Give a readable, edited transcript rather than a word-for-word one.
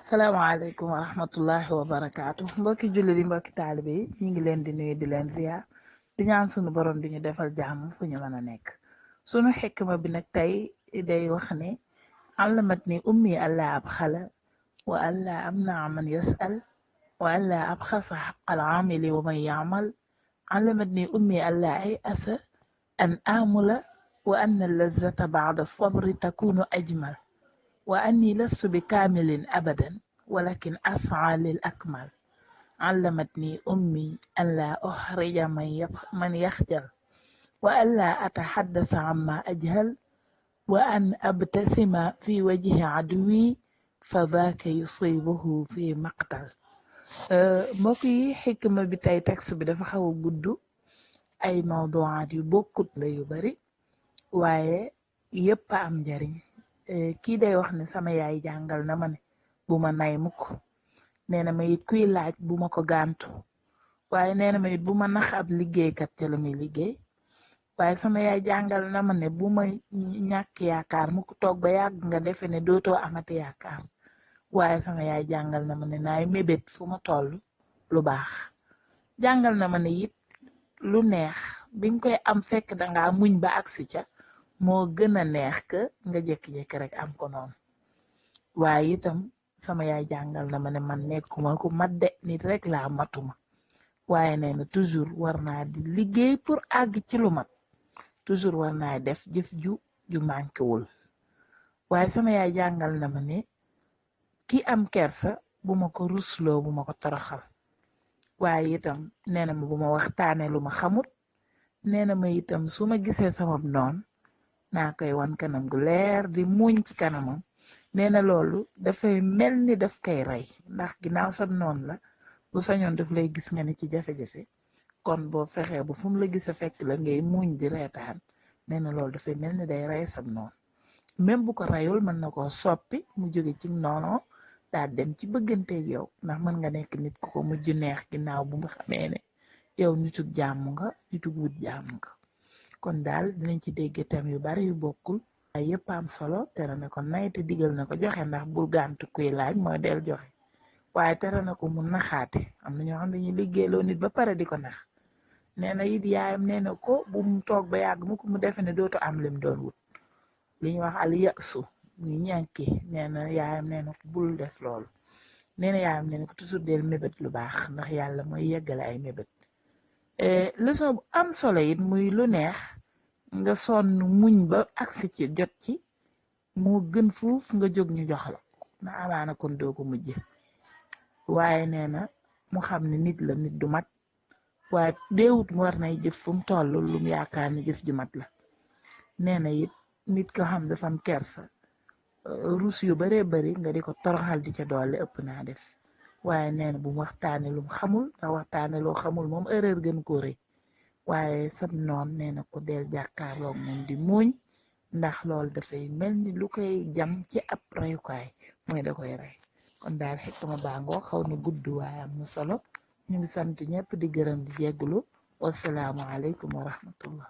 salaamaaleykum wa rahmatullahi wa barakaatu mbokki jullit yi mbokki taalibe yi ñu ngi leen di nuyu di leen ziar di ñaan sunu borom di ñu defal jàmm fu ñu mën a nekk sunu xikma bi nag tey day wax ne allamat ni ummi alla ab xala wa alla amnaa man yasal wa alla ab xasa xaqal amili wa man yaamal allamat ni ummi alla ay asa an amula wa anna lazata baada sabri takunu ajmal وأني لست بكامل أبدا ولكن أسعى للأكمل علمتني أمي أن لا أحرج من يخجل وألا أتحدث عما أجهل وأن أبتسم في وجه عدوي فذاك يصيبه في مقتل mbokk yi xikma bi tey texte bi dafa xaw a gudd ay mawduwaat yu bokkut la yu bari waaye yépp a am njariñ kii day wax ne sama yaay jàngal na ma ne bu ma nay mukk nee na ma it kuy laaj bu ma ko gàntu waaye nee na ma it bu ma nax ab liggéeykat ca la muy liggéey waaye sama yaay jàngal na ma ne bu ma ñàkk yaakaar mukk toog ba yàgg nga defe ne dootoo amati yaakaar waaye sama yaay jàngal na ma ne naay mébét fu ma toll lu baax jàngal na ma ne it lu neex bi nga koy am fekk danga muñ ba agsi ca moo gën a neex que nga jékki-jékki rek am ko noonu waaye itam sama yaay jàngal na ma ne man nekkuma ku mat de nit rek laa matuma waaye nee na toujours war naa di liggéey pour àgg ci lu mat toujours war naa def jëf ju manqué wul waaye sama yaay jàngal na ma ne ki am kersa bu ma ko rusloo bu ma ko toroxal waaye itam nee na ma bu ma waxtaane lu ma xamut nee na ma itam su ma gisee sama noon naa koy wan kanam gu leer di muñ ci kanamam nee na loolu dafay mel ni daf koy rey ndax ginnaaw sa noon la bu sañoon daf lay gis nga ne ci jafe-jafe kon boo fexee bu fu mu la gis a fekk la ngay muñ di reetaan nee na loolu dafay mel ni day rey sa noon même bu ko reyul mën na koo soppi mu jóge ci noono daa dem ci bëgganteeg yow ndax mën nga nekk nit ku ko mujj neex ginnaaw bu mu xamee ne yow nitug jàmm nga nitug wut jàmm nga kon daal dinañ ci dégg tam yu bari yu bokkul waaye yëpp am solo tere na ko nay te digal na ko joxe ndax bul gàntu kuy laaj mooy del joxe waaye tere na ko mu naxaate am na ñoo xam dañuy liggéeyloo nit ba pare di ko nax nee na it yaayam nee na ko bu mu toog ba yàgg mu ko mu defe ne dootu am lim doon wut li ñuy wax al yasu ñu ñànki nee na yaayam nee na ko bul def loolu nee na yaayam nee na ko toujours del mébét lu baax ndax yàlla mooy yeggale ay mébét leçon bu am solo it muy lu neex nga sonn muñ ba agsi ci jot ci moo gën fuuf nga jóg ñu jox la na amaana kon doo ko mujje waaye nee na mu xam ne nit la nit du mat waaye deewut mu war nay jëf fu mu toll lu mu yaakaar ni jëf ji mat la nee na it nit ko xam dafa am kersa rus yu baree bari nga di ko toroxal di ca doole ëpp naa def waaye nee na bu mu waxtaane lu mu xamul ndax waxtaane loo xamul moom erreur gën ko rëy waaye sab noon nee na ko del jàkkaarloog moom di muuñ ndax loolu dafay mel ni lu koy jam ci ab reyukaay mooy da koy rey kon daal xikma bàngoo xaw na gudd waaye am na solo ñu ngi sant ñëpp di gërëm di jégglu wasalaamu aleykum wa rahmatullah